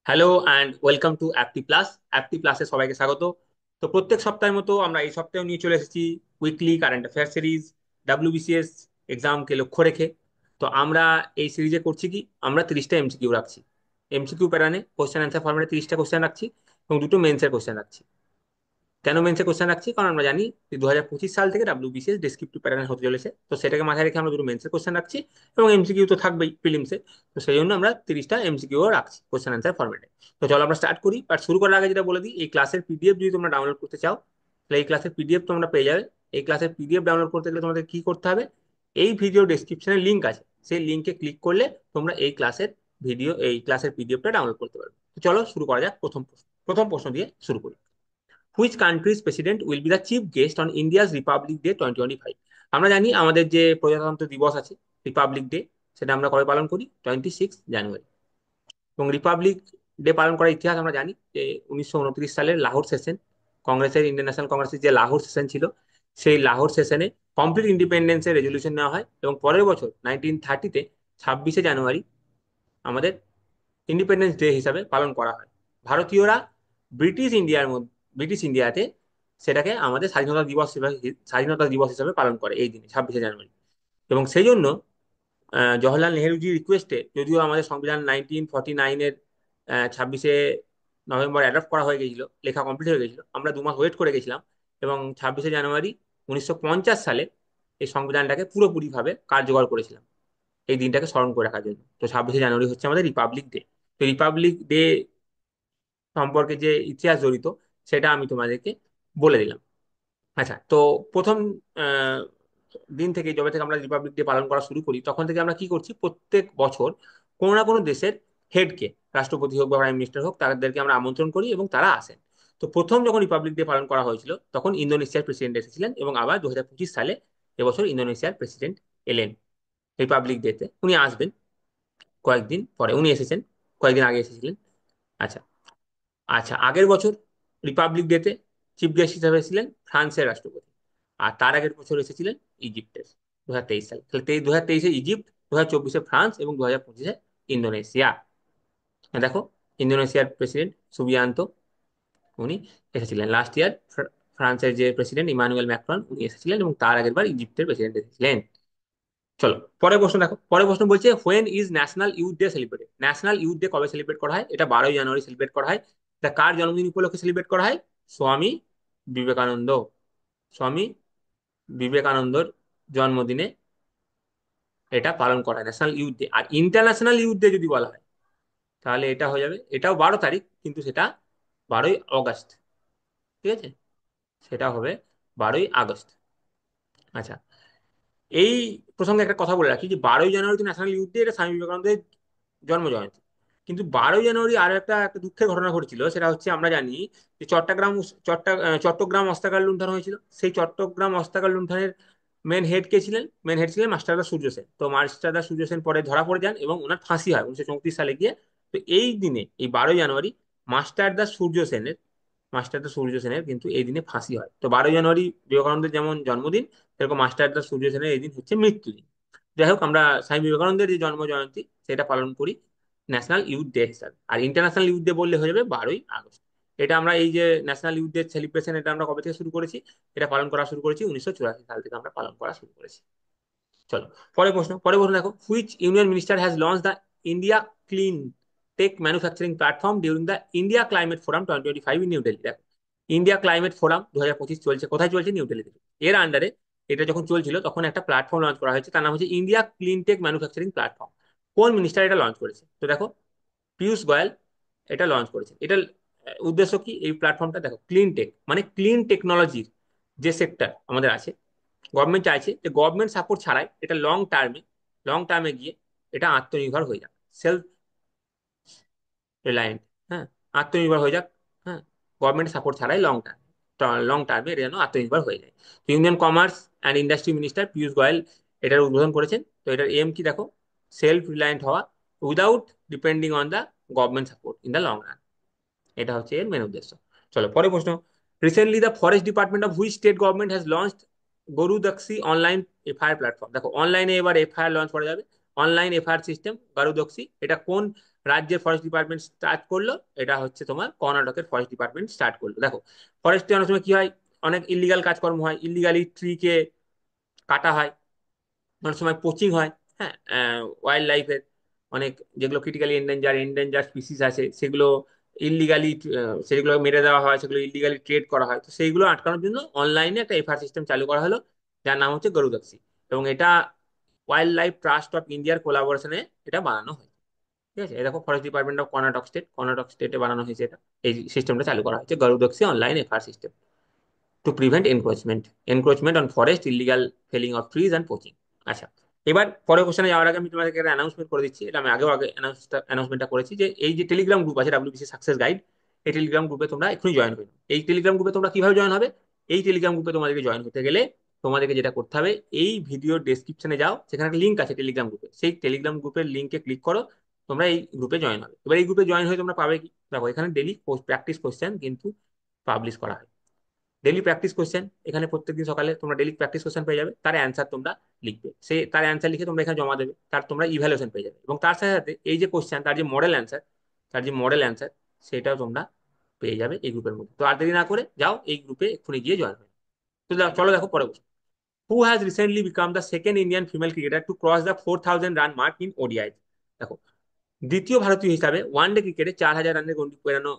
Hello and welcome to অ্যাপটি plus. অ্যাপটি প্লাসে সবাইকে স্বাগত। তো প্রত্যেক সপ্তাহের মতো আমরা এই সপ্তাহেও নিয়ে চলে এসেছি weekly current affair series, WBCS এক্সামকে লক্ষ্য রেখে। তো আমরা এই সিরিজে করছি কি, আমরা 30টা এমসিকিউ রাখছি। এমসিকিউ প্যাটার্নে কোশ্চেন অ্যান্সার ফরম্যাটে 30টা কোশ্চেন রাখছি এবং দুটো মেন্সের কোশ্চেন রাখছি। কেন মেন্সে কোশ্চেন রাখছি? কারণ আমরা জানি যে 2025 সাল থেকে ডাব্লিউবিসিএস ডেসক্রিপটিভ প্যাটার্ন হতে চলেছে, তো সেটাকে মাথায় রেখে আমরা দুটো মেন্সের কোশ্চেন রাখছি এবং এমসিকিউ তো থাকবেই প্রিলিমসে। তো সেই জন্য আমরা 30টা এমসিকিউ রাখছি কোশ্চেন অ্যান্সার ফরম্যাটে। তো চলো আমরা স্টার্ট করি, বাট শুরু করার আগে যেটা বলে দিই, এই ক্লাসের পিডিএফ যদি তোমরা ডাউনলোড করতে চাও তাহলে এই ক্লাসের পিডিএফ তোমরা পেয়ে যাবে। এই ক্লাসের পিডিএফ ডাউনলোড করতে গেলে তোমাদের কি করতে হবে? এই ভিডিও ডেসক্রিপশনে লিঙ্ক আছে, সেই লিঙ্কে ক্লিক করলে তোমরা এই ক্লাসের পিডিএফটা ডাউনলোড করতে পারবে। তো চলো শুরু করা যাক। প্রথম প্রশ্ন দিয়ে শুরু করি। Which countries president will be the chief guest on India's Republic day 2025? আমরা জানি আমাদের যে প্রজাতন্ত্র দিবস আছে, রিপাবলিক ডে, সেটা আমরা কবে পালন করি? 26 জানুয়ারি। এবং রিপাবলিক ডে পালন করার ইতিহাস আমরা জানি যে 1929 সালের লাহোর সেশন, ইন্ডিয়ান ন্যাশনাল কংগ্রেসের যে লাহোর সেশন ছিল, সেই লাহোর সেশনে কমপ্লিট ইন্ডিপেন্ডেন্সের রেজলিউশন নেওয়া হয় এবং পরের বছর 1930-তে 26শে জানুয়ারি আমাদের ইন্ডিপেন্ডেন্স ডে হিসাবে পালন করা হয়। ভারতীয়রা ব্রিটিশ ইন্ডিয়াতে সেটাকে আমাদের স্বাধীনতা দিবস হিসেবে পালন করে এই দিনে, 26শে জানুয়ারি। এবং সেই জন্য জওহরলাল নেহেরুজি রিকোয়েস্টে, যদিও আমাদের সংবিধান 1949-এর 26শে নভেম্বর অ্যাডপ্ট করা হয়ে গেছিল, লেখা কমপ্লিট হয়ে গেছিল, আমরা 2 মাস ওয়েট করে গেছিলাম এবং 26শে জানুয়ারি 1950 সালে এই সংবিধানটাকে পুরোপুরিভাবে কার্যকর করেছিলাম, এই দিনটাকে স্মরণ করে রাখার জন্য। তো 26শে জানুয়ারি হচ্ছে আমাদের রিপাবলিক ডে। তো রিপাবলিক ডে সম্পর্কে যে ইতিহাস জড়িত সেটা আমি তোমাদেরকে বলে দিলাম। আচ্ছা, তো প্রথম আহ, দিন থেকে, যবে থেকে আমরা রিপাবলিক ডে পালন করা শুরু করি, তখন থেকে আমরা কি করছি, প্রত্যেক বছর কোনো না কোনো দেশের হেডকে, রাষ্ট্রপতি হোক বা প্রাইম মিনিস্টার হোক, তাদেরকে আমরা আমন্ত্রণ করি এবং তারা আসেন। তো প্রথম যখন রিপাবলিক ডে পালন করা হয়েছিল তখন ইন্দোনেশিয়ার প্রেসিডেন্ট এসেছিলেন এবং আবার 2025 সালে এবছর ইন্দোনেশিয়ার প্রেসিডেন্ট এলেন রিপাবলিক ডেতে। উনি আসবেন কয়েকদিন পরে, উনি এসেছেন কয়েকদিন আগে এসেছিলেন। আচ্ছা, আচ্ছা, আগের বছর রিপাবলিক ডেতে চিফ গেস্ট হিসেবে ছিলেন ফ্রান্সের রাষ্ট্রপতি, আর তার আগের বছর এসেছিলেন ইজিপ্টের, 2023 সালে। তাহলে 2023-এ ইজিপ্ট, 2024-এ ফ্রান্স এবং 2025-এ ইন্দোনেশিয়া। দেখো, ইন্দোনেশিয়ার প্রেসিডেন্ট সুবিয়ান্তো, উনি এসেছিলেন লাস্ট ইয়ার। ফ্রান্সের যে প্রেসিডেন্ট ইমানুয়েল ম্যাক্রন, উনি এসেছিলেন এবং তার আগের বার ইজিপ্টের প্রেসিডেন্ট এসেছিলেন। চলো পরের প্রশ্ন দেখো। পরের প্রশ্ন বলছে, when is national youth day celebrated? National youth day কবে সেলিব্রেট করা হয়? এটা 12ই জানুয়ারি সেলিব্রেট করা হয়। তা কার জন্মদিন উপলক্ষে সেলিব্রেট করা হয়? স্বামী বিবেকানন্দ। স্বামী বিবেকানন্দর জন্মদিনে এটা পালন করা হয়, ন্যাশনাল ইউথ ডে। আর ইন্টারন্যাশনাল ইউথ ডে যদি বলা হয় তাহলে এটা হয়ে যাবে, এটাও 12 তারিখ, কিন্তু সেটা 12ই আগস্ট। ঠিক আছে, সেটা হবে 12ই আগস্ট। আচ্ছা, এই প্রসঙ্গে একটা কথা বলে রাখি যে 12ই জানুয়ারি তো ন্যাশনাল ইউথ ডে, এটা স্বামী বিবেকানন্দের জন্ম জয়ন্তী। কিন্তু 12ই জানুয়ারি আরো একটা দুঃখের ঘটনা ঘটেছিল, সেটা হচ্ছে আমরা জানি যে চট্টগ্রাম অস্ত্রাগার লুণ্ঠন হয়েছিল। সেই চট্টগ্রাম অস্ত্রাগার লুণ্ঠনের মেন হেড ছিলেন মাস্টারদা সূর্য সেন। তো মাস্টারদা সূর্য সেন পরে ধরা পড়ে যান এবং ওনার ফাঁসি হয় 1934 সালে গিয়ে। তো এই দিনে, এই 12ই জানুয়ারি, মাস্টারদা সূর্য সেনের মাস্টারদা সূর্য সেনের কিন্তু এই দিনে ফাঁসি হয়। তো 12ই জানুয়ারি বিবেকানন্দের যেমন জন্মদিন, সেরকম মাস্টারদা সূর্য সেনের এই দিন হচ্ছে মৃত্যুদিন। যাই হোক, আমরা স্বামী বিবেকানন্দের যে জন্ম জয়ন্তী সেটা পালন করি ন্যাশনাল ইউথ ডে হিসাবে। আর ইন্টারন্যাশনাল ইউথ ডে বললে হয়ে যাবে 12ই আগস্ট। এটা আমরা, এই যে ন্যাশনাল ইউথ ডে সেলিব্রেশন, এটা আমরা কবে থেকে শুরু করেছি? এটা পালন করা শুরু করেছি 1984 সাল থেকে, আমরা পালন করা শুরু করেছি। চলো পরের প্রশ্ন দেখো। Which union minister has launch the India clean tech manufacturing platform during the India climate forum 2025 in New Delhi? দেখো, ইন্ডিয়া ক্লাইমেট ফোরাম 2025 চলছে, কোথায় চলছে? নিউ দিল্লিতে। এর আন্ডারে এটা যখন চলছিল তখন একটা প্ল্যাটফর্ম লঞ্চ করা হয়েছে, তার নাম হচ্ছে India clean tech manufacturing platform. কোন মিনিস্টার এটা লঞ্চ করেছে? তো দেখো, পীযূষ গোয়েল এটা লঞ্চ করেছেন। এটার উদ্দেশ্য কি? এই প্ল্যাটফর্মটা দেখো, ক্লিন টেক মানে ক্লিন টেকনোলজির যে সেক্টর আমাদের আছে, গভর্নমেন্ট চাইছে যে গভর্নমেন্ট সাপোর্ট ছাড়াই এটা লং টার্মে গিয়ে এটা আত্মনির্ভর হয়ে যাক, সেলফ রিলায়েন্ট। হ্যাঁ, আত্মনির্ভর হয়ে যাক। হ্যাঁ, গভর্নমেন্ট সাপোর্ট ছাড়াই লং টার্মে এটা যেন আত্মনির্ভর হয়ে যায়। তো union commerce and industry minister Piyush Goyal এটার উদ্বোধন করেছেন। তো এটার এম কি দেখো, সেলফ রিলায়েন্ট হওয়া without depending on the government support in the long run. এটা হচ্ছে এর মেন উদ্দেশ্য। চলো পরের প্রশ্ন। Recently the forest department of which state government has launched গরু দাক্সি অনলাইন এফআইআর প্ল্যাটফর্ম? দেখো, অনলাইনে এবার এফআইআর লঞ্চ করা যাবে। Online FIR system Garudakshi. এটা কোন রাজ্যের ফরেস্ট ডিপার্টমেন্ট স্টার্ট করলো? এটা হচ্ছে তোমার কর্ণাটকের ফরেস্ট ডিপার্টমেন্ট স্টার্ট করলো। দেখো, ফরেস্টে অনেক সময় কি হয়, অনেক ইলিগাল কাজকর্ম হয়, ইলিগালি ট্রিকে কাটা হয়, অনেক সময় পোচিং হয়। হ্যাঁ, ওয়াইল্ড লাইফের অনেক যেগুলো ক্রিটিক্যালি এন্ডেঞ্জার স্পিসিস আছে সেগুলো ইলিগালি, সেগুলো মেরে দেওয়া হয়, সেগুলো ইলিগালি ট্রেড করা হয়। তো সেইগুলো আটকানোর জন্য অনলাইনে একটা এফআইআর সিস্টেম চালু করা হলো, যার নাম হচ্ছে গরুদক্সি। এবং এটা ওয়াইল্ড লাইফ ট্রাস্ট অফ ইন্ডিয়ার কোলাবোরেশনে এটা বানানো হয়। ঠিক আছে, এই দেখো ফরেস্ট ডিপার্টমেন্ট অফ কর্ণাটক স্টেটে বানানো হয়েছে এটা। এই সিস্টেমটা চালু করা হয়েছে Garudakshi online FIR system to prevent encroachment on forest, illegal felling of trees and poaching. আচ্ছা, এবার পরের কোশ্চেনে যাওয়ার আগে আমি তোমাদেরকে একটা অ্যানাউন্সমেন্ট করে দিচ্ছি। এটা আমি আগেও আগে অ্যানাউন্সমেন্টটা করেছি, যে এই যে টেলিগ্রাম গ্রুপ আছে ডাব্লিউবিসি সাকসেস গাইড, এই টেলিগ্রাম গ্রুপে তোমরা এখনই জয়েন হয়ে নাও। এই টেলিগ্রাম গ্রুপে তোমরা কিভাবে জয়েন হবে? এই টেলিগ্রাম গ্রুপে তোমাদেরকে জয়েন হতে গেলে তোমাদেরকে যেটা করতে হবে, এই ভিডিওর ডেসক্রিপশনে যাও, সেখানে একটা লিঙ্ক আছে টেলিগ্রাম গ্রুপে, সেই টেলিগ্রাম গ্রুপের লিঙ্কে ক্লিক করো, তোমরা এই গ্রুপে জয়েন হবে। এবার এই গ্রুপে জয়েন হয়ে তোমরা পাবে কি, দেখো এখানে ডেলি প্র্যাকটিস কোশ্চেন কিন্তু পাবলিশ করা হয়। ডেলি প্র্যাকটিস কোশ্চেন, এখানে প্রত্যেকদিন সকালে তোমরা ডেলি প্র্যাকটিস কোশ্চেন পেয়ে যাবে, তার অ্যান্সার তোমরা লিখবে, সে তার অ্যান্সার লিখে তোমরা এখানে জমা দেবে, তার তোমরা ইভ্যালুয়েশন পেয়ে যাবে। এবং তার সাথে সাথে এই যে কোশ্চেন, তার যে মডেল অ্যান্সার সেটাও তোমরা পেয়ে যাবে এই গ্রুপের মধ্যে। তো আর দেরি না করে যাও এই গ্রুপে এক্ষুনি গিয়ে জয়েন হয়ে। তো চলো দেখো পরে বসো। Who has recently become the second Indian female cricketer to cross the 4,000 run mark in ODI? দেখো, দ্বিতীয় ভারতীয় হিসাবে ওয়ানডে ক্রিকেটে 4,000 রানের গন্ডি পেরানো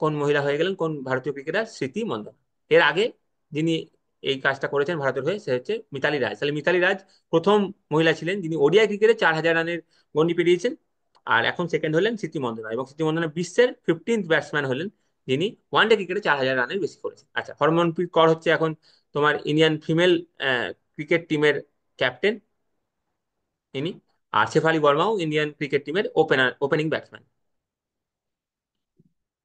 কোন মহিলা হয়ে গেলেন, কোন ভারতীয় ক্রিকেটার? স্মৃতি মন্দানা। এর আগে যিনি এই কাজটা করেছেন ভারতের হয়ে, সে হচ্ছে মিতালি রাজ। তাহলে মিতালি রাজ প্রথম মহিলা ছিলেন যিনি ওডিআই ক্রিকেটে 4,000 রানের গন্ডি পেরিয়েছেন। আর এখন সেকেন্ড হলেন স্মৃতি মন্দানা, এবং স্মৃতি মন্দানা বিশ্বের 15th ব্যাটসম্যান হলেন যিনি ওয়ানডে ক্রিকেটে 4,000 রানের বেশি করেছেন। আচ্ছা, হরমনপ্রীত কৌর হচ্ছে এখন তোমার ইন্ডিয়ান ফিমেল ক্রিকেট টিমের ক্যাপ্টেন ইনি। আর শেফালি বর্মাও ইন্ডিয়ান ক্রিকেট টিমের ওপেনিং ব্যাটসম্যান।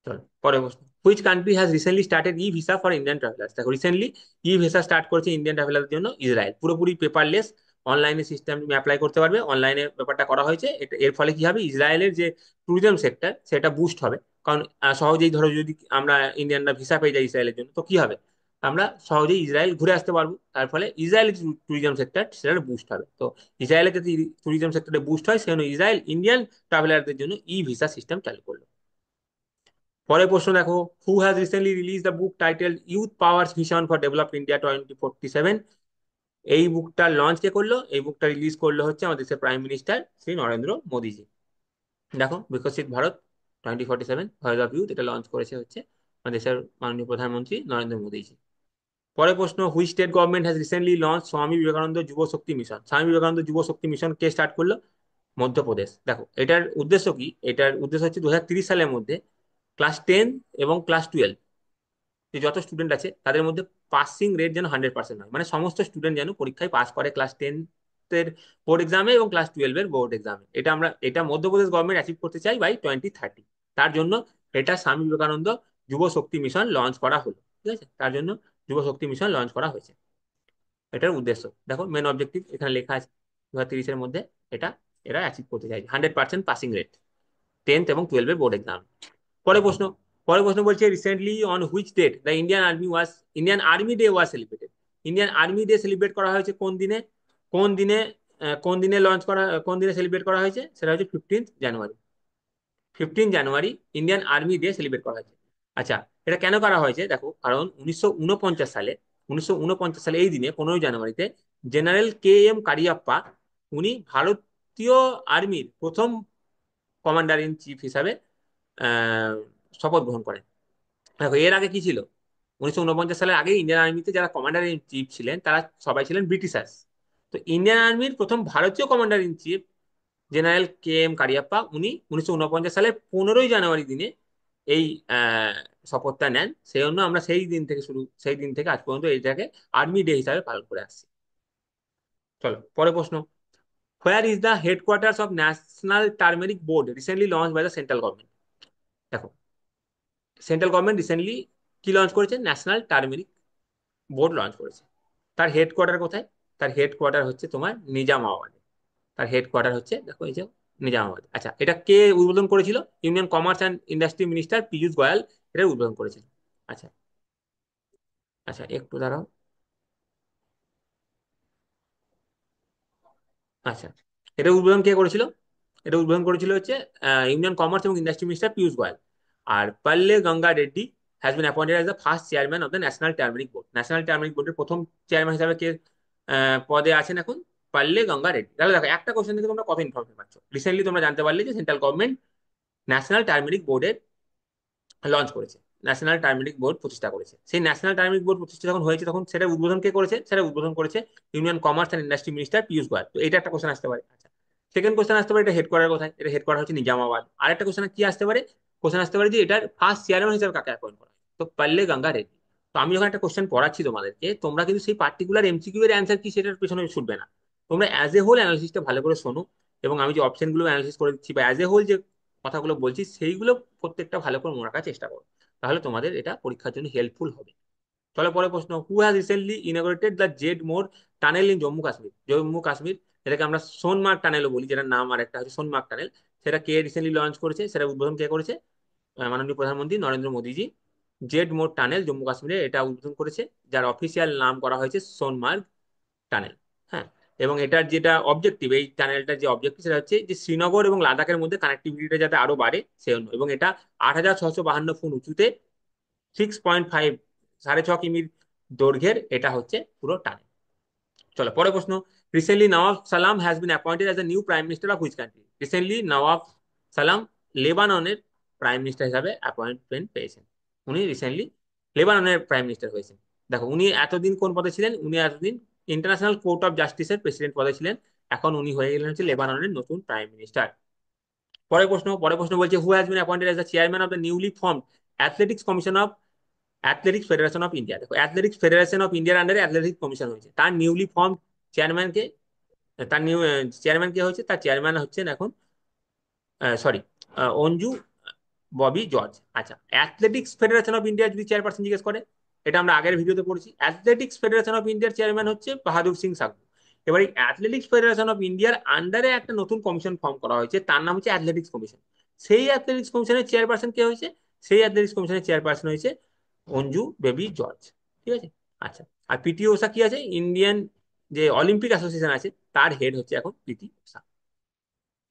চলো পরে প্রশ্ন। Which country has recently started E visa for Indian travellers? দেখো, রিসেন্টলি ই ভিসা স্টার্ট করেছে ইন্ডিয়ান ট্রাভেলারদের জন্য ইসরায়েল। পুরোপুরি পেপারলেস, অনলাইনে সিস্টেম তুমি অ্যাপ্লাই করতে পারবে, অনলাইনে ব্যাপারটা করা হয়েছে। এর ফলে কি হবে, ইসরায়েলের যে ট্যুরিজম সেক্টর সেটা বুস্ট হবে। কারণ সহজেই ধরো যদি আমরা ইন্ডিয়ানরা ভিসা পেয়ে যাই ইসরায়েলের জন্য, তো কি হবে, আমরা সহজেই ইসরায়েল ঘুরে আসতে পারবো। তার ফলে ইসরায়েলের ট্যুরিজম সেক্টর সেটা বুস্ট হবে। তো ইসরায়েলের যদি ট্যুরিজম সেক্টরে বুস্ট হয়, সেজন্য ইসরায়েল ইন্ডিয়ান ট্রাভেলারদের জন্য ই ভিসা সিস্টেম চালু করলো। পরের প্রশ্ন দেখো, হু has recently release the book title youth powers vision for developed India 2047? এই বুকটা লঞ্চ কে করলো? এই বুকটা রিলিজ করলো হচ্ছে আমাদের দেশের প্রাইম মিনিস্টার শ্রী নরেন্দ্র মোদীজি। দেখো, বিকশিত ভারত 2047 ভয়েস অফ ইউথ, এটা লঞ্চ করেছে হচ্ছে আমাদের দেশের মাননীয় প্রধানমন্ত্রী নরেন্দ্র মোদীজি। পরের প্রশ্ন, which state government has recently launch Swami Vivekananda যুব শক্তি মিশন? স্বামী বিবেকানন্দ যুব শক্তি মিশন কে স্টার্ট করলো? মধ্যপ্রদেশ। দেখো, এটার উদ্দেশ্য কি? এটার উদ্দেশ্য হচ্ছে 2030 সালের মধ্যে ক্লাস 10 এবং ক্লাস 12 যে যত স্টুডেন্ট আছে তাদের মধ্যে পাসিং রেট যেন 100% হয়, মানে সমস্ত স্টুডেন্ট যেন পরীক্ষায় পাস করে, ক্লাস 10 এর বোর্ড এক্সামে এবং ক্লাস 12 এর বোর্ড এক্সামে। এটা মধ্যপ্রদেশ গভর্নমেন্ট অ্যাচিভ করতে চাই বাই 2030। তার জন্য এটা স্বামী বিবেকানন্দ যুব শক্তি মিশন লঞ্চ করা হলো। ঠিক আছে, তার জন্য যুব শক্তি মিশন লঞ্চ করা হয়েছে। এটার উদ্দেশ্য দেখো, মেন অবজেক্টিভ এখানে লেখা আছে, 2030-এর মধ্যে এটা এরা অ্যাচিভ করতে চাই 100% পাসিং রেট 10th এবং 12-এর বোর্ড এক্সাম। পরের প্রশ্ন, বলছে recently on which date the Indian army day was celebrated? Indian army day celebrate করা হয়েছে কোন দিনে? কোন দিনে কোন দিনে সেলিব্রেট করা হয়েছে? সেটা হচ্ছে 15th জানুয়ারি। 15 জানুয়ারি ইন্ডিয়ান আর্মি ডে সেলিব্রেট করা হয়েছে। আচ্ছা, এটা কেন করা হয়েছে? দেখো, কারণ 1949 সালে এই দিনে 15ই জানুয়ারিতে জেনারেল KM কারিয়াপ্পা, উনি ভারতীয় আর্মির প্রথম কমান্ডার ইন চিফ হিসাবে আহ, শপথ গ্রহণ করেন। দেখো, এর আগে কি ছিল, 1949 সালের আগে ইন্ডিয়ান আর্মিতে যারা কমান্ডার ইন চিফ ছিলেন তারা সবাই ছিলেন ব্রিটিশার্স। তো ইন্ডিয়ান আর্মির প্রথম ভারতীয় commander in chief general KM Cariappa, উনি 1949 সালের 15ই জানুয়ারি দিনে এই আহ, শপথটা নেন। সেই জন্য আমরা সেই দিন থেকে আজ পর্যন্ত এইটাকে আর্মি ডে হিসাবে পালন করে আসছি। চলো পরের প্রশ্ন, where is the headquarters of national turmeric board recently launch by the central government? দেখো, সেন্ট্রাল গভর্নমেন্ট রিসেন্টলি কি লঞ্চ করেছে? ন্যাশনাল টার্মেরিক বোর্ড লঞ্চ করেছে। তার হেডকোয়ার্টার কোথায়? তার হেডকোয়ার্টার হচ্ছে তোমার নিজামাবাদে। তার হেডকোয়ার্টার হচ্ছে, দেখো এই যে নিজামাবাদ। আচ্ছা, এটা কে উদ্বোধন করেছিল? Union commerce and industry minister Piyush গোয়াল এটা উদ্বোধন করেছিল। আচ্ছা, আচ্ছা একটু দাঁড়াও। আচ্ছা, এটা উদ্বোধন কে করেছিল? এটা উদ্বোধন করেছিল হচ্ছে ইউনিয়ন কমার্স এবং ইন্ডাস্ট্রি মিনিস্টার পীযূষ গোয়াল। আর Palle Ganga Reddy has been appointed as the first chairman of the national turmeric board. National turmeric বোর্ডের প্রথম চেয়ারম্যান হিসাবে কে পদে আছেন এখন? পাল্লে গঙ্গা রেড্ডি। তাহলে দেখো একটা কোশ্চেন থেকে তোমরা কত ইনফরমেশন পাচ্ছ। রিসেন্টলি তোমরা জানতে পারলে যে সেন্ট্রাল গভর্নমেন্ট ন্যাশনাল টার্মেরিক বোর্ডের লঞ্চ করেছে, ন্যাশনাল টার্মেরিক বোর্ড প্রতিষ্ঠা করেছে। সেই ন্যাশনাল টার্মেরিক বোর্ড প্রতিষ্ঠা যখন হয়েছে তখন সেটা উদ্বোধন কে করেছে? সেটা উদ্বোধন করেছে union commerce and industry minister Piyush গোয়াল। তো এটা একটা কোশ্চেন আসতে পারে। আচ্ছা, সেকেন্ড কোশ্চেন আসতে পারে এটা হেডকোয়ার্টার কোথায়? এটা হেডকোয়ার্টার হচ্ছে নিজামাবাদ। আরেকটা কোশ্চেন কি আসতে পারে? কোশ্চেন আসতে পারে যে এটার ফার্স্ট চেয়ারম্যান হিসেবে কাকে অ্যাপয়েন্ট করা হয়? তো পাল্লে গঙ্গা রেড্ডি। তো আমি যখন একটা কোশ্চেন পড়াচ্ছি তোমাদেরকে, তোমরা কিন্তু সেই পার্টিকুলার এমসিকিউ এর অ্যান্সার কি সেটার পেছনে ছুটবে না। তোমরা অ্যাজ এ হোল অ্যানালিসিসটা ভালো করে শোনো, এবং আমি যে অপশনগুলো অ্যানালিসিস করে দিচ্ছি বা অ্যাজ এ হোল যে কথাগুলো বলছি সেইগুলো প্রত্যেকটা ভালো করে মনে রাখার চেষ্টা করো। তাহলে তোমাদের এটা পরীক্ষার জন্য হেল্পফুল হবে। চলো পরে প্রশ্ন, who has recently inaugurated the Z Morh tunnel in Jammu Kashmir? Jammu Kashmir, এটাকে আমরা সোনমার্গ টানেলও বলি, যেটার নাম আর একটা হচ্ছে সোনমার্গ টানেল। সেটা কে রিসেন্টলি লঞ্চ করেছে, সেটা উদ্বোধন কে করেছে? মাননীয় প্রধানমন্ত্রী নরেন্দ্র মোদীজি জেড মোর টানেল জম্মু কাশ্মীরে এটা উদ্বোধন করেছে, যার অফিসিয়াল নাম করা হয়েছে সোনমার্গ টানেল। হ্যাঁ, এবং এটার যেটা অবজেক্টিভ, এই টানেলটার যে অবজেক্টিভ সেটা হচ্ছে যে শ্রীনগর এবং লাদাখের মধ্যে কানেক্টিভিটিটা যাতে আরো বাড়ে সেই জন্য। এবং এটা 8,652 ফুট উঁচুতে 6.5, 6.5 কিমির দৈর্ঘ্যের এটা হচ্ছে পুরো টানেল। চলো পরে প্রশ্ন, রিসেন্টলি নওয়াব সালাম has been appointed as the new prime minister of which country? Recently Nawab সালাম লেবাননের প্রাইম মিনিস্টার হিসাবে অ্যাপয়েন্টমেন্ট পেয়েছেন। উনি রিসেন্টলি লেবাননের প্রাইম মিনিস্টার হয়েছেন। দেখো উনি এতদিন কোন পদে ছিলেন? উনি এতদিন ইন্টারন্যাশনাল কোর্ট অফ জাস্টিসের প্রেসিডেন্ট পদে ছিলেন। এখন উনি হয়ে গেলেন হচ্ছে লেবাননের নতুন প্রাইম মিনিস্টার। পরে প্রশ্ন বলছে, who has been appointed as the chairman of the newly formed athletics commission of athletics federation of India? দেখো অ্যাথলেটিক্স ফেডারেশন অফ ইন্ডিয়ার আন্ডারে অ্যাথলেটিক্স কমিশন হয়েছে, তার নিউলি ফর্ম চেয়ারম্যানকে, তার নিউ চেয়ারম্যান কে হয়েছে? তার চেয়ারম্যান হচ্ছেন এখন সরি অঞ্জু ববি জর্জ। আচ্ছা, অ্যাথলেটিক্স ফেডারেশন অফ ইন্ডিয়ার যদি চেয়ারপারসন জিজ্ঞেস করে, এটা আমরা আগের ভিডিওতে পড়েছি, অ্যাথলেটিক্স ফেডারেশন অফ ইন্ডিয়ার চেয়ারম্যান হচ্ছে বাহাদুর সিং সাহু। এবার এই অ্যাথলেটিক্স ফেডারেশন অফ ইন্ডিয়ার আন্ডারে একটা নতুন কমিশন ফর্ম করা হয়েছে, তার নাম হচ্ছে অ্যাথলেটিক্স কমিশন। সেই অ্যাথলেটিক্স কমিশনের চেয়ারপারসন কে হয়েছে? সেই অ্যাথলেটিক্স কমিশনের চেয়ারপারসন হয়েছে অঞ্জু বেবি জর্জ। ঠিক আছে। আচ্ছা, আর পিটি ওষা কি আছে? ইন্ডিয়ান যে অলিম্পিক অ্যাসোসিয়েশন আছে তার হেড হচ্ছে এখন পিটি ওষা।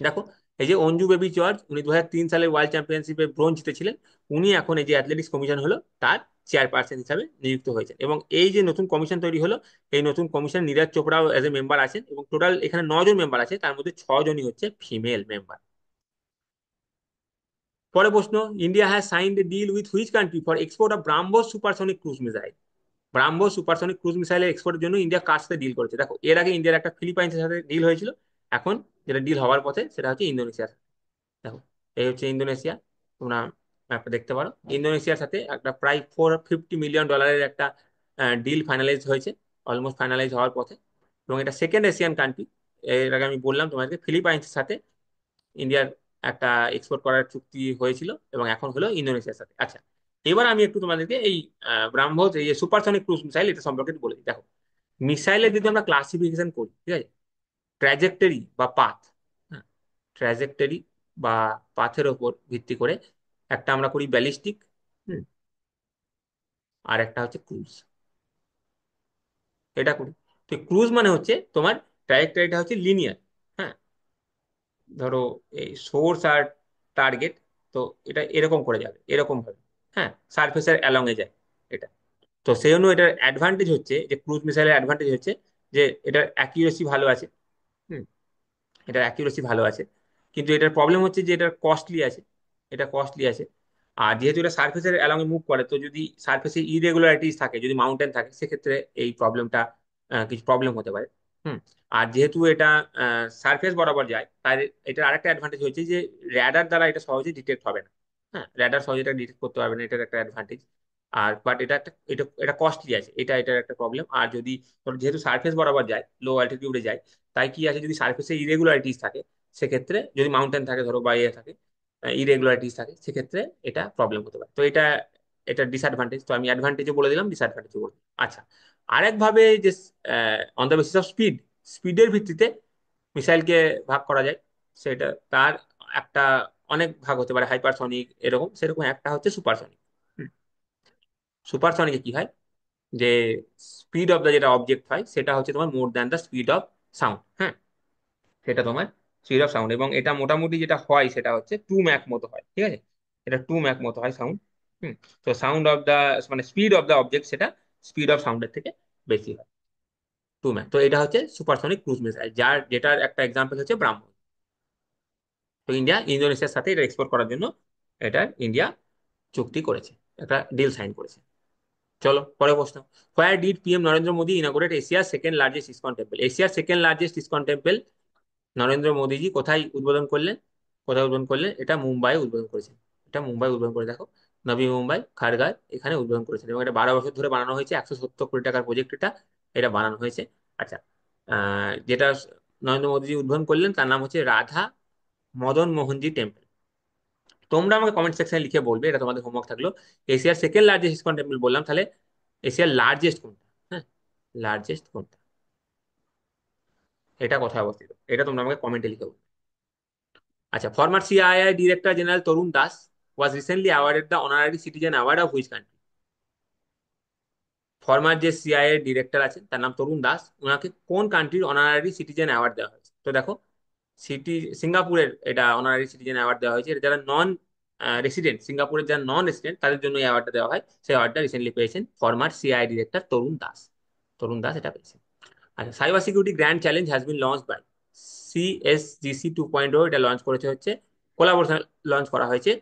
দেখো এই যে অঞ্জু বেবি জর্জ, উনি 2003 সালে ওয়ার্ল্ড চ্যাম্পিয়নশিপে ব্রোঞ্জ জিতেছিলেন। উনি এখন এই যে অ্যাথলেটিক্স কমিশন হলো তার চেয়ারপারসন হিসাবে নিযুক্ত হয়েছেন। এবং এই যে নতুন কমিশন তৈরি হলো, এই নতুন কমিশন নীরজ চোপড়াও এজ এ মেম্বার আছেন, এবং টোটাল এখানে 9 জন মেম্বার আছে, তার মধ্যে 6 জনই হচ্ছে ফিমেল মেম্বার। পরে প্রশ্ন, India has signed a deal with which country for export of BrahMos supersonic cruise missile? BrahMos supersonic cruise মিসাইলের এক্সপোর্টের জন্য ইন্ডিয়া কার সাথে ডিল করেছে? দেখো এর আগে ইন্ডিয়ার একটা ফিলিপাইন্সের সাথে ডিল হয়েছিল, এখন যেটা ডিল হওয়ার পথে সেটা হচ্ছে ইন্দোনেশিয়ার। দেখো এই হচ্ছে ইন্দোনেশিয়া, তোমরা ম্যাপটা দেখতে পারো। ইন্দোনেশিয়ার সাথে একটা প্রায় $450 মিলিয়ন একটা ডিল ফাইনালাইজ হয়েছে, অলমোস্ট ফাইনালাইজ হওয়ার পথে। এবং এটা সেকেন্ড এশিয়ান কান্ট্রি। এর আগে আমি বললাম তোমাদেরকে ফিলিপাইন্সের সাথে ইন্ডিয়ার একটা এক্সপোর্ট করার চুক্তি হয়েছিল, এবং এখন হলো ইন্দোনেশিয়ার সাথে। আচ্ছা, এবার আমি একটু তোমাদেরকে এই ব্রাহ্মোস এই সুপারসনিক ক্রুজ মিসাইল এটা সম্পর্কে একটু বলে দিই। দেখো মিসাইলের যদি আমরা ক্লাসিফিকেশন করি, ঠিক আছে, ট্র্যাজেক্টরি বা পাথ, ট্র্যাজেক্টরি বা পাথের ওপর ভিত্তি করে একটা আমরা করি ব্যালিস্টিক, আর একটা হচ্ছে ক্রুজ, এটা করি। তো ক্রুজ মানে হচ্ছে তোমার ট্র্যাজেক্টরিটা হচ্ছে লিনিয়ার। হ্যাঁ, ধরো এই সোর্স আর টার্গেট, তো এটা এরকম করে যাবে, এরকম ভাবে। হ্যাঁ, সারফেসের অ্যালং এ যায় এটা। তো সেই জন্য এটার অ্যাডভান্টেজ হচ্ছে যে ক্রুজ মিসাইলের অ্যাডভান্টেজ হচ্ছে যে এটার অ্যাকিউরেসি ভালো আছে। হুম, এটার অ্যাকিউরেসি ভালো আছে, কিন্তু এটার প্রবলেম হচ্ছে যে এটার কস্টলি আছে, এটা কস্টলি আছে। আর যেহেতু এটা সার্ফেসের অ্যালং এ মুভ করে, তো যদি সার্ফেসে ইরেগুলারিটিস থাকে, যদি মাউন্টেন থাকে, সেক্ষেত্রে এই প্রবলেমটা কিছু প্রবলেম হতে পারে। হুম, আর যেহেতু এটা সার্ফেস বরাবর যায়, তাই এটার আরেকটা অ্যাডভান্টেজ হচ্ছে যে র্যাডার দ্বারা এটা সহজে ডিটেক্ট হবে না। হ্যাঁ, র্যাডার সহজে এটা ডিটেক্ট করতে পারবে না, এটার একটা অ্যাডভান্টেজ। আর বাট এটা একটা এটা কস্টলি আছে, এটার একটা প্রবলেম। আর যদি যেহেতু সার্ফেস বরাবর যায়, লো অ্যালটিটিউডে যায়, তাই কি আছে, যদি সার্ফেসে ইরেগুলারিটিস থাকে, সেক্ষেত্রে যদি মাউন্টেন থাকে ধরো বা ইয়ে থাকে, ইরেগুলারিটিস থাকে, সেক্ষেত্রে এটা প্রবলেম হতে পারে। তো এটা ডিসঅ্যাডভান্টেজ। তো আমি অ্যাডভান্টেজও বলে দিলাম, ডিসঅ্যাডভান্টেজও বলে দিলাম। আচ্ছা, আরেকভাবে যে অন দ্য বেসিস অফ স্পিডের ভিত্তিতে মিসাইলকে ভাগ করা যায়, সেটা তার একটা অনেক ভাগ হতে পারে, হাইপারসনিক এরকম, সেরকম একটা হচ্ছে সুপারসনিক। সুপারসনিকে কি হয়, যে স্পিড অফ দ্য যেটা অবজেক্ট হয় সেটা হচ্ছে তোমার more than the speed of sound. হ্যাঁ, এটা তোমার স্পিড অফ সাউন্ড, এবং এটা মোটামুটি যেটা হয় সেটা হচ্ছে 2 ম্যাক মতো হয়, ঠিক আছে? এটা 2 ম্যাক মতো হয় সাউন্ড। হুম। তো সাউন্ড অফ দা, মানে স্পিড অফ দা অবজেক্ট সেটা স্পিড অফ সাউন্ডের থেকে বেশি হয়, 2 ম্যাক। তো এটা হচ্ছে সুপারসনিক ক্রুজ মিসাইল, যেটার একটা এক্সাম্পল হচ্ছে ব্রাহ্মস। তো ইন্ডিয়া ইন্দোনেশিয়ার সাথে এটা এক্সপোর্ট করার জন্য এটা ইন্ডিয়া চুক্তি করেছে, একটা ডিল সাইন করেছে। চলো পরের প্রশ্ন। Where did PM Narendra Modi inaugurate এশিয়ার সেকেন্ড লার্জেস্ট ইসকন টেম্পল? এশিয়ার second largest ISKCON temple Narendra মোদীজি কোথায় উদ্বোধন করলেন? কোথায় উদ্বোধন করলেন? এটা মুম্বাই উদ্বোধন করেছেন। এটা মুম্বাই উদ্বোধন করে দেখো, নবী মুম্বাই খারগার এখানে উদ্বোধন করেছেন, এবং এটা 12 বছর ধরে বানানো হয়েছে, 170 কোটি টাকার প্রজেক্ট এটা, এটা বানানো হয়েছে। আচ্ছা, যেটা নরেন্দ্র মোদীজি উদ্বোধন করলেন তার নাম হচ্ছে রাধা মদন মোহনজি টেম্পল। তোমরা আমাকে কমেন্ট সেকশনে লিখে বলবে, এটা তোমাদের হোমওয়ার্ক থাকলো। এশিয়ার সেকেন্ড লার্জেস্ট ইসকন টেম্পল বললাম, তাহলে এশিয়ার লার্জেস্ট কোনটা? হ্যাঁ, লার্জেস্ট কোনটা, এটা কোথায় অবস্থিত, এটা তোমরা আমাকে কমেন্টে লিখে বলবে। আচ্ছা, former CII director general Tarun Das was recently awarded the honorary citizen award of which country? Former যে সিআইআই ডিরেক্টর আছেন তার নাম তরুণ দাস, ওনাকে কোন কান্ট্রির অনারারি সিটিজেন অ্যাওয়ার্ড দেওয়া হয়েছে? তো দেখো, সিটি সিঙ্গাপুরের এটা অনারারি সিটিজেন অ্যাওয়ার্ড দেওয়া হয়েছে। এটা যারা নন রেসিডেন্ট, সিঙ্গাপুরের যারা নন রেসিডেন্ট তাদের জন্য এই অ্যাওয়ার্ডটা দেওয়া হয়। সেই অ্যাওয়ার্ডটা রিসেন্টলি পেয়েছেন former CI director Tarun Das. Tarun Das এটা পেয়েছেন। আচ্ছা, cyber security grand challenge has been launch by CSGC 2.0, এটা লঞ্চ করেছে হচ্ছে কোলাবোরেশন, লঞ্চ করা হয়েছে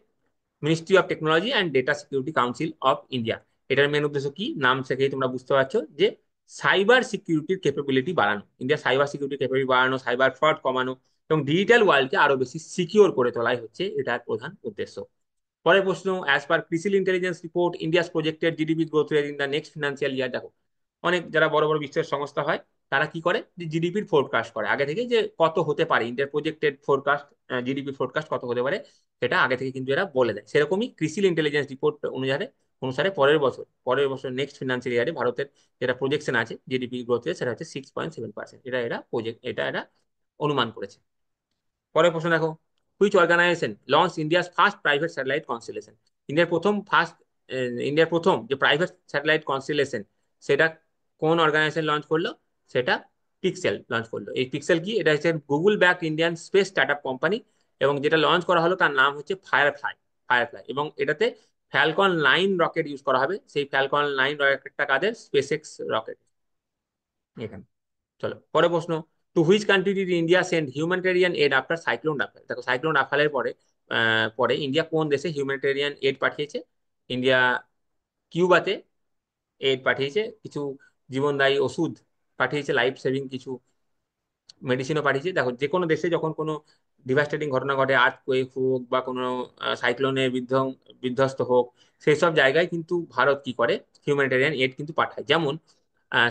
ministry of technology and data security council of India. এটার মেন উদ্দেশ্য কি, নাম থেকেই তোমরা বুঝতে পারছো যে সাইবার সিকিউরিটির ক্যাপাবিলিটি বাড়ানো, ইন্ডিয়া সাইবার সিকিউরিটি ক্যাপাবিলিটি বাড়ানো, সাইবার ফ্রড কমানো এবং ডিজিটাল ওয়ার্ল্ডকে আরো বেশি সিকিউর করে তোলাই হচ্ছে এটার প্রধান উদ্দেশ্য। পরের প্রশ্ন, as per CRISIL intelligence report India's projected GDP growth rate in the next financial year. দেখো, অনেক যারা বড় বড় বিশ্বের সংস্থা হয় তারা কি করে, যে জিডিপির ফোরকাস্ট করে আগে থেকে, যে কত হতে পারে ইন্ডিয়ার প্রজেক্টেড ফোরকাস্ট, জিডিপি ফোরকাস্ট কত হতে পারে সেটা আগে থেকে কিন্তু এরা বলে দেয়। সেরকমই ক্রিসিল ইন্টেলিজেন্স রিপোর্ট অনুসারে অনুসারে পরের বছর নেক্সট ফিনান্সিয়াল ইয়ারে ভারতের যেটা প্রজেকশন আছে জিডিপি গ্রোথ রেট, সেটা হচ্ছে 6.7%। এটা এরা অনুমান করেছে। পরের প্রশ্ন দেখো, which organization launch India's first private satellite constellation? ইন্ডিয়ার প্রথম যে প্রাইভেট স্যাটেলাইট কনস্টেলেশন, সেটা কোন অর্গানাইজেশন লঞ্চ করলো? সেটা পিক্সেল লঞ্চ করলো। এই পিক্সেল কি, এটা হচ্ছে Google back Indian space startup company, এবং যেটা লঞ্চ করা হলো তার নাম হচ্ছে ফায়ারফ্লাই। এবং এটাতে ফ্যালকন 9 রকেট ইউজ করা হবে। সেই ফ্যালকন 9 রকেটটা কাদের? SpaceX rocket. এখানে চলো পরের প্রশ্ন, to which country did India send humanitarian aid after cyclone Rafael? দেখো, সাইক্লোন রাফালের পরে ইন্ডিয়া কোন দেশে হিউম্যানিটেরিয়ান এড পাঠিয়েছে? ইন্ডিয়া কিউবাতে এড পাঠিয়েছে, কিছু জীবনদায়ী ওষুধ পাঠিয়েছে, লাইফ সেভিং কিছু মেডিসিনও পাঠিয়েছে। দেখো, যে কোনো দেশে যখন কোনো ডিভাস্টেটিং ঘটনা ঘটে, আর্থকোয়েক হোক বা কোনো সাইক্লোনে বিধ্বস্ত হোক, সেই সব জায়গায় কিন্তু ভারত কি করে, হিউম্যানিটেরিয়ান এড কিন্তু পাঠায়। যেমন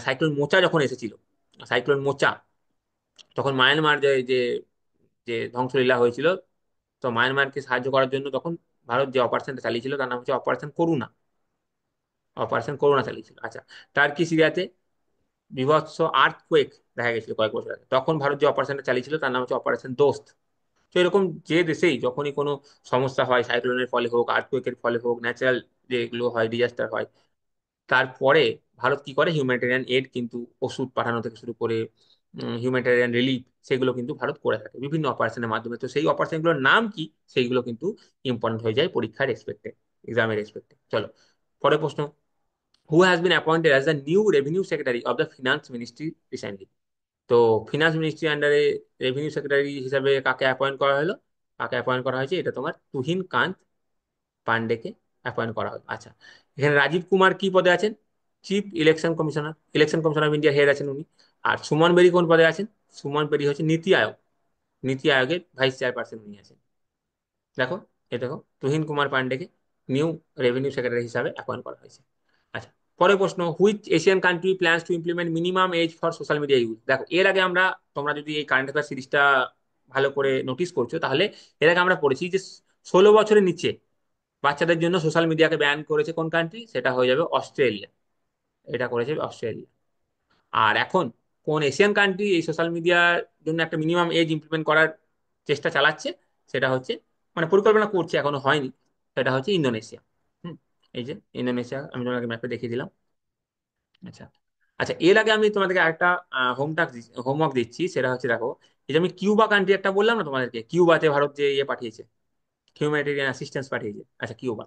সাইক্লোন মোচা যখন এসেছিল, সাইক্লোন মোচা তখন মায়ানমার যে যে যে ধ্বংসলীলা হয়েছিল, তো মায়ানমারকে সাহায্য করার জন্য তখন ভারত যে অপারেশনটা চালিয়েছিল তার নাম হচ্ছে অপারেশন করুণা চালিয়েছিল। আচ্ছা, টার্কি সিরিয়াতে বিভৎস আর্থকোয়েক দেখা গেছিল কয়েক বছর আগে, তখন ভারত যে অপারেশনটা চালিয়েছিল তার নাম হচ্ছে অপারেশন দোস্ত। তো এরকম যে দেশেই যখনই কোনো সমস্যা হয়, সাইক্লোনের ফলে হোক, আর্থকোয়েকের ফলে হোক, ন্যাচারাল যেগুলো হয়, ডিজাস্টার হয়, তারপরে ভারত কি করে, হিউম্যানিটেরিয়ান এড কিন্তু ওষুধ পাঠানো থেকে শুরু করে হিউম্যানিটেরিয়ান রিলিফ, সেগুলো কিন্তু ভারত করে থাকে বিভিন্ন অপারেশনের মাধ্যমে। তো সেই অপারেশনগুলোর নাম কি, সেইগুলো কিন্তু ইম্পর্টেন্ট হয়ে যায় পরীক্ষার রেসপেক্টে, এক্সামের রেসপেক্টে। চলো পরের প্রশ্ন, who has been appointed as the new revenue secretary of the finance ministry recently? তো ফিনান্স মিনিস্ট্রি আন্ডারে রেভিনিউ সেক্রেটারি হিসাবে কাকে অ্যাপয়েন্ট করা হলো? কাকে অ্যাপয়েন্ট করা হয়েছে? এটা তোমার তুহিন কান্ত পান্ডেকে অ্যাপয়েন্ট করা হলো। আচ্ছা, এখানে রাজীব কুমার কি পদে আছেন? চিফ ইলেকশন কমিশনার অফ ইন্ডিয়ার হেড আছেন উনি। আর সুমন বেরি কোন পদে আছেন? সুমন বেরি হচ্ছে নীতি আয়োগের ভাইস চেয়ারপারসন উনি আছেন। দেখো, দেখো, তুহিন কুমার পান্ডেকে নিউ রেভিনিউ সেক্রেটারি হিসাবে অ্যাপয়েন্ট করা হয়েছে। আচ্ছা, পরের প্রশ্ন, which Asian country plans to implement minimum age for social media use? দেখো, এর আগে আমরা, তোমরা যদি এই কারেন্ট অ্যাফেয়ার সিরিজটা ভালো করে নোটিস করছো, তাহলে এর আগে আমরা পড়েছি যে 16 বছরের নিচে বাচ্চাদের জন্য সোশ্যাল মিডিয়াকে ব্যান করেছে কোন কান্ট্রি? সেটা হয়ে যাবে অস্ট্রেলিয়া। এটা করেছে অস্ট্রেলিয়া। আর এখন কোন এশিয়ান কান্ট্রি এই সোশ্যাল মিডিয়ার জন্য একটা মিনিমাম এজ ইমপ্লিমেন্ট করার চেষ্টা চালাচ্ছে? সেটা হচ্ছে, মানে পরিকল্পনা করছে, এখনো হয়নি, সেটা হচ্ছে ইন্দোনেশিয়া। হুম। এই যে ইন্দোনেশিয়া, আমি তোমাকে ম্যাপে দেখিয়ে দিলাম। আচ্ছা, আচ্ছা, এর আগে আমি তোমাদেরকে একটা হোমওয়ার্ক দিচ্ছি, সেটা হচ্ছে দেখো, এই যে আমি কিউবা কান্ট্রি একটা বললাম না তোমাদেরকে, কিউবাতে ভারত যে ইয়ে পাঠিয়েছে, হিউম্যানিটেরিয়ান অ্যাসিস্ট্যান্স পাঠিয়েছে, আচ্ছা কিউবা,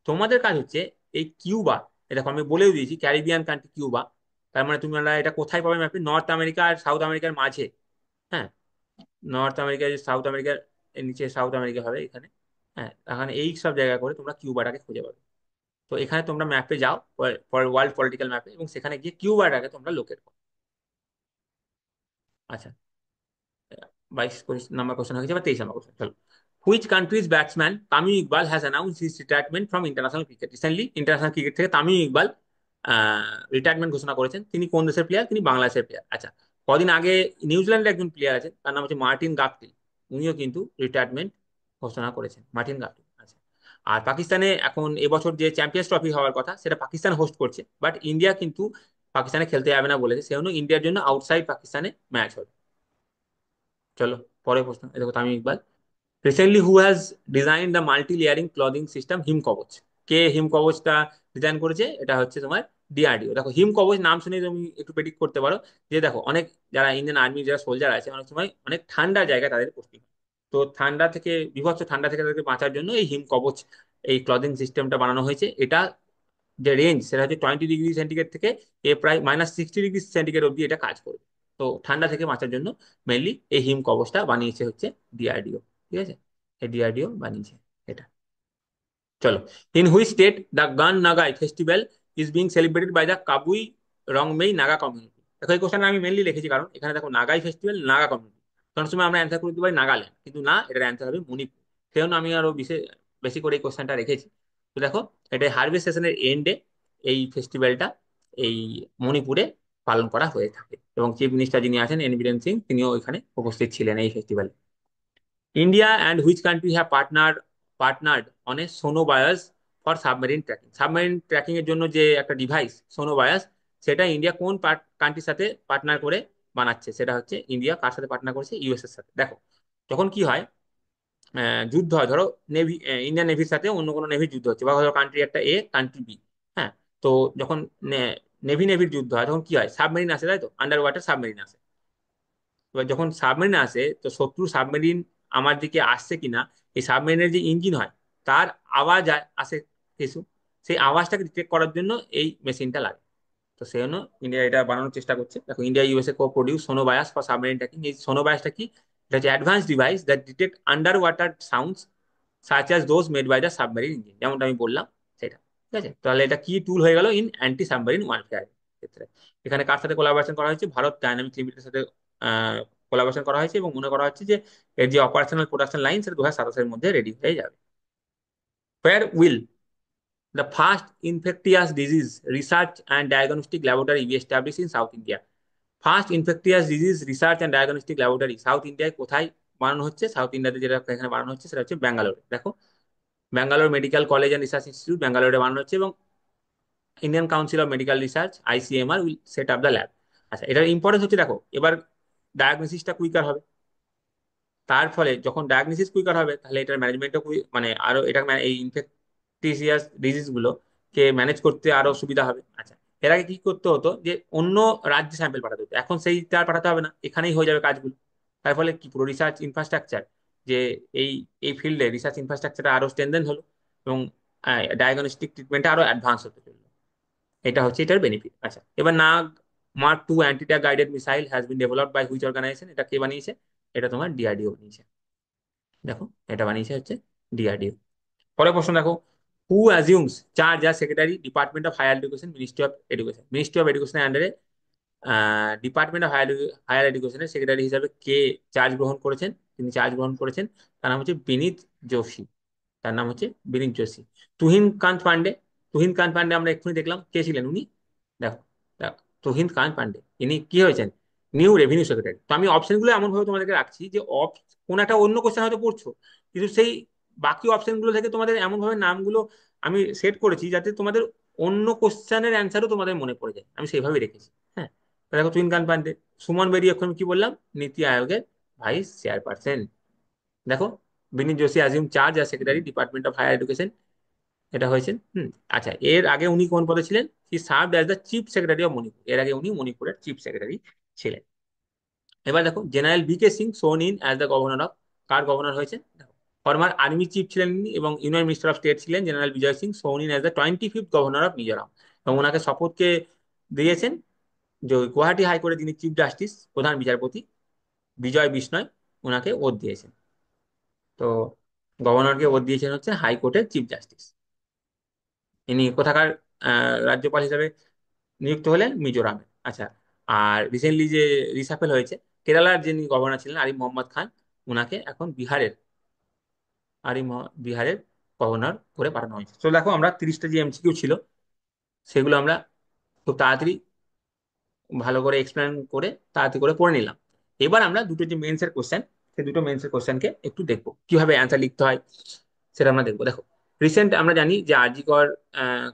তোমাদের কাজ হচ্ছে এই কিউবা, এটা দেখো আমি বলেও দিয়েছি ক্যারিবিয়ান কান্ট্রি কিউবা, তার মানে তোমরা এটা কোথায় পাবে ম্যাপে, নর্থ আমেরিকা আর সাউথ আমেরিকার মাঝে। হ্যাঁ, নর্থ আমেরিকা, সাউথ আমেরিকার নিচে সাউথ আমেরিকা হবে এখানে। হ্যাঁ, এখানে এই সব জায়গা করে তোমরা কিউবাটাকে খুঁজে পাবে। তো এখানে তোমরা ম্যাপে যাও, ওয়ার্ল্ড পলিটিক্যাল ম্যাপে, এবং সেখানে গিয়ে কিউবাটাকে তোমরা লোকেট করো। আচ্ছা, 22 নম্বর কোশ্চেন হয়ে গেছে, এবার 23 নম্বর কোশ্চেন চলো। Which countries batsman Tamim Iqbal has announce his retirement from international cricket recently? International cricket থেকে তামিম ইকবাল রিটায়ারমেন্ট ঘোষণা করেছেন। তিনি কোন দেশের প্লেয়ার? তিনি বাংলাদেশের প্লেয়ার। আচ্ছা, কদিন আগে নিউজিল্যান্ডের একজন প্লেয়ার আছেন, তার নাম হচ্ছে মার্টিন গাপটিল, উনিও কিন্তু রিটায়ারমেন্ট ঘোষণা করেছেন, মার্টিন গাপটিল। আচ্ছা, আর পাকিস্তানে এখন এবছর যে চ্যাম্পিয়ন্স ট্রফি হওয়ার কথা সেটা পাকিস্তান হোস্ট করছে, বাট ইন্ডিয়া কিন্তু পাকিস্তানে খেলতে যাবে না বলেছে, সেজন্য ইন্ডিয়ার জন্য আউটসাইড পাকিস্তানে ম্যাচ হবে। চলো, পরের প্রশ্ন, এই দেখো Tamim Iqbal, recently who has design the multi layering clothing system Him Kavach? কে হিম কবচটা ডিজাইন করেছে? এটা হচ্ছে তোমার ডিআরডিও। দেখো হিম কবচ নাম শুনে তুমি একটু প্রেডিক্ট করতে পারো যে দেখো অনেক যারা ইন্ডিয়ান আর্মি যারা সোলজার আছে অনেক সময় অনেক ঠান্ডা জায়গায় তাদের পোস্টিং, তো ঠান্ডা থেকে, বিভৎস ঠান্ডা থেকে তাদেরকে বাঁচার জন্য এই হিম কবচ, এই ক্লদিং সিস্টেমটা বানানো হয়েছে। এটা যে রেঞ্জ সেটা হচ্ছে 20 ডিগ্রি সেন্টিগ্রেড থেকে প্রায় -60 ডিগ্রি সেন্টিগ্রেড অব্দি এটা কাজ করবে। তো ঠান্ডা থেকে বাঁচার জন্য মেনলি এই হিম কবচটা বানিয়েছে হচ্ছে ডিআরডিও। ঠিক আছে, এই ডিআরডিও বানিয়েছে এটা। চলো, in which state the Gaan Ngai festival is being celebrated by the Kabui Rongmei Naga community? দেখো এই কোশ্চেন আমি মেনলি লিখেছি কারণ এখানে দেখো নাগাই ফেস্টিভ্যাল, নাগা কমিউনিটি, তখন সময় আমরা অ্যান্সার করে দিতে পারি নাগাল্যান্ড, কিন্তু না, এটার অ্যান্সার হবে মণিপুর। সেই জন্য আমি আরো বিশেষ বেশি করে এই কোশ্চেনটা রেখেছি। তো দেখো, এটা হারভেস্ট সেশনের এন্ডে এই ফেস্টিভ্যালটা এই মণিপুরে পালন করা হয়ে থাকে, এবং চিফ মিনিস্টার যিনি আছেন এন বীরেন সিং, তিনিও এখানে উপস্থিত ছিলেন এই ফেস্টিভ্যালে। India and which country have partnered on a sonobuoys for submarine tracking? Submarine tracking এর জন্য যে একটা ডিভাইস সোনোবায়াস, সেটা ইন্ডিয়া কোন কান্ট্রির সাথে পার্টনার করে বানাচ্ছে? সেটা হচ্ছে ইন্ডিয়া কার সাথে পার্টনার করেছে? ইউএস এর সাথে। দেখো, যখন কি হয়, যুদ্ধ হয়, ধরো নেভি, ইন্ডিয়ান নেভির সাথে অন্য কোনো নেভির যুদ্ধ হচ্ছে, বা ধরো কান্ট্রি একটা এ, কান্ট্রি বি। হ্যাঁ, তো যখন নেভির যুদ্ধ হয় তখন কি হয়? সাবমেরিন আসে, তাই তো, আন্ডার ওয়াটার সাবমেরিন আসে। এবার যখন সাবমেরিন আসে, তো শত্রু সাবমেরিন আমার দিকে আসছে কিনা, এই সাবমেরিনের যে ইঞ্জিন হয় তার আওয়াজ আসে কিছু, সেই আওয়াজটাকে ডিটেক্ট করার জন্য এই মেশিনটা লাগে। তো সেই জন্য ইন্ডিয়া এটা বানানোর চেষ্টা করছে। দেখো, India USA co produce sonobuoys for submarine tracking. এই সোনোবায়াসটা কি? এটা হচ্ছে advance device that detect under water sounds such as those made by the submarine engine, যেমনটা আমি বললাম সেটা। ঠিক আছে, তাহলে এটা কি টুল হয়ে গেল ইন অ্যান্টি সাবমেরিন ওয়ারফেয়ার ক্ষেত্রে। এখানে কার সাথে কোলাবোরেশন করা হয়েছে? ভারত ডায়নামিক লিমিটেডের সাথে কোলাবোরেশন করা হয়েছে, এবং মনে করা হচ্ছে যে এর যে অপারেশনাল প্রোডাকশন লাইন সেটা 2027-এর মধ্যে রেডি হয়ে যাবে। Where will the first infectious disease research and diagnostic laboratory be established in South India? First infectious disease research and diagnostic laboratory south ইন্ডিয়ায় কোথায় বানানো হচ্ছে? সাউথ ইন্ডিয়াতে যেটা এখানে বানানো হচ্ছে সেটা হচ্ছে ব্যাঙ্গালোরে। দেখো, Bangalore medical college and research institute ব্যাঙ্গালোরে বানানো হচ্ছে, এবং Indian council of medical research ICMR will set up the lab. আচ্ছা, এটার ইম্পর্টেন্স হচ্ছে, দেখো এবার ডায়াগনোসিসটা কুইকার হবে, তার ফলে যখন ডায়াগনোসিস কুইকার হবে তাহলে এটার ম্যানেজমেন্টও মানে আরো এটা এই ইনফেকটিসিয়াস ডিজিজ গুলোকে ম্যানেজ করতে আরো সুবিধা হবে। আচ্ছা, এর আগে কি করতে হতো যে অন্য রাজ্যে স্যাম্পেল পাঠাতে হতো, এখন সেইটা আর পাঠাতে হবে না, এখানেই হয়ে যাবে কাজগুলো। তার ফলে কি পুরো রিসার্চ ইনফ্রাস্ট্রাকচার, যে এই এই ফিল্ডে রিসার্চ ইনফ্রাস্ট্রাকচারটা আরো স্ট্রেনদেন হলো, এবং ডায়াগনস্টিক ট্রিটমেন্টটা আরো অ্যাডভান্স হতে চললো। এটা হচ্ছে এটার বেনিফিট। আচ্ছা, এবার Nag mark 2 anti tank guided missile has been developed by which organisation? এটা কে বানিয়েছে? এটা তোমার ডিআরডিও বানিয়েছে। দেখো, এটা বানিয়েছে হচ্ছে ডিআরডিও। পরের প্রশ্ন দেখো, who assumes charge as secretary department of higher education ministry of education? Ministry of এডুকেশনের আন্ডারে ডিপার্টমেন্ট অফ হায়ার এডুকেশনের সেক্রেটারি হিসাবে কে চার্জ গ্রহণ করেছেন? তিনি চার্জ গ্রহণ করেছেন, তার নাম হচ্ছে বিনীত যোশী। তার নাম হচ্ছে বিনীত যোশী। তুহিন পান্ডে, তুহিন কান্ত পান্ডে আমরা এক্ষুনি দেখলাম কে ছিলেন উনি। দেখো, দেখো, তুহিন কান্ত পান্ডে ইনি কি হয়েছেন? New revenue secretary. তো আমি অপশনগুলো এমন ভাবে তোমাদেরকে রাখছি যে কোন একটা অন্য কোশ্চেন হয়তো পড়ছো, কিন্তু সেই বাকি অপশনগুলো থেকে তোমাদের এমন ভাবে নামগুলো আমি সেট করেছি যাতে তোমাদের অন্য কোশ্চেনের অ্যান্সারও তোমাদের মনে পড়ে যায়, আমি সেইভাবে রেখেছি। হ্যাঁ, তো দেখো, তুহিন কান্ত পান্ডে। সুমন বেরি এখন আমি কি বললাম? নীতি আয়োগের ভাইস চেয়ারপারসন। দেখো, Vineet Joshi assume charge as secretary department of higher education, এটা হয়েছে। আচ্ছা, এর আগে উনি কোন পদে ছিলেন? He served as the chief secretary of Manipur. এর আগে উনি মণিপুরের চিফ সেক্রেটারি ছিলেন। এবার দেখো, general BK Singh sworn in as the governor of, কার গভর্নর হয়েছে দেখো, ফরমার আর্মি চিফ ছিলেন ইনি, এবং ইউনিয়ন মিনিস্টার অফ স্টেট ছিলেন general Vijay Singh sworn in as the 25th governor of Mizoram. এবং ওনাকে শপথকে দিয়েছেন যে ওই গুয়াহাটি হাইকোর্টের যিনি চিফ জাস্টিস প্রধান বিচারপতি বিজয় বিষ্ণয়, ওনাকে ওথ দিয়েছেন। তো গভর্নরকে ওথ দিয়েছেন হচ্ছে হাইকোর্টের চিফ জাস্টিস। ইনি কোথাকার রাজ্যপাল হিসেবে নিযুক্ত হলেন মিজোরামে। আচ্ছা, আর রিসেন্টলি যে রিসাফেল হয়েছে, কেরালার যিনি গভর্নর ছিলেন আরিফ মোহাম্মদ খান, ওনাকে এখন বিহারের গভর্নর করে পাঠানো হয়েছে। তো দেখো, আমরা 30টা যে এমসিকিউ ছিল সেগুলো আমরা খুব তাড়াতাড়ি ভালো করে এক্সপ্লেন করে তাড়াতাড়ি করে পড়ে নিলাম। এবার আমরা দুটো যে মেন্সের কোশ্চেন, সেই দুটো মেন্সের কোশ্চেনকে একটু দেখবো কিভাবে অ্যান্সার লিখতে হয়, সেটা আমরা দেখবো। দেখো, রিসেন্ট আমরা জানি যে আরজি কর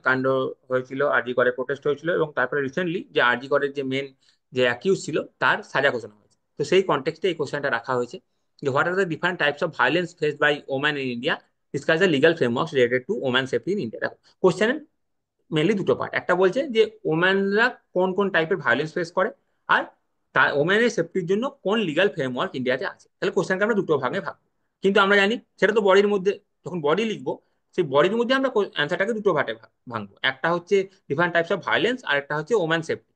কাণ্ড হয়েছিল, আরজি করে প্রোটেস্ট হয়েছিল, এবং তারপরে রিসেন্টলি যে আরজি করের যে মেন যে অ্যাকিউজ ছিল তার সাজা ঘোষণা হয়েছে। তো সেই কনটেক্সটে এই কোশ্চেনটা রাখা হয়েছে যে what are the different types of violence faced by woman in India, discuss the legal frameworks related to woman safety in India. দেখো, কোশ্চেনের মেনলি দুটো পার্ট, একটা বলছে যে ওম্যানরা কোন কোন টাইপের ভায়োলেন্স ফেস করে, আর তার ওম্যানের সেফটির জন্য কোন লিগাল ফ্রেমওয়ার্ক ইন্ডিয়াতে আছে। তাহলে কোশ্চেনকে আমরা দুটো ভাগে ভাগ, কিন্তু আমরা জানি সেটা তো বডির মধ্যে, যখন বডি লিখবো সেই বডির মধ্যে আমরা অ্যান্সারটাকে দুটো ভাগে ভাঙবো, একটা হচ্ছে ডিফারেন্ট টাইপস অফ ভায়োলেন্স, আর একটা হচ্ছে ওম্যান সেফটি,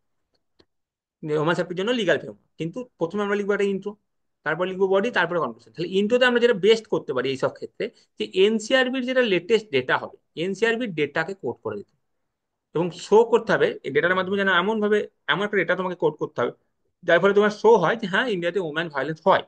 ওম্যান সেফটির জন্য লিগাল ফ্রেমওয়ার্ক। কিন্তু প্রথমে আমরা লিখবো একটা ইন্ট্রো, তারপর লিখবো বডি, তারপরে কনক্লুশন। তাহলে ইন্ট্রোতে আমরা যেটা বেস্ট করতে পারি এইসব ক্ষেত্রে, যে এনসিআরবির যেটা লেটেস্ট ডেটা হবে, এনসিআরবির ডেটাকে কোড করে দিতে এবং শো করতে হবে এই ডেটার মাধ্যমে, যেন এমন ভাবে এমন একটা ডেটা তোমাকে কোড করতে হবে যার ফলে তোমার শো হয় যে হ্যাঁ, ইন্ডিয়াতে ওম্যান ভায়োলেন্স হয়,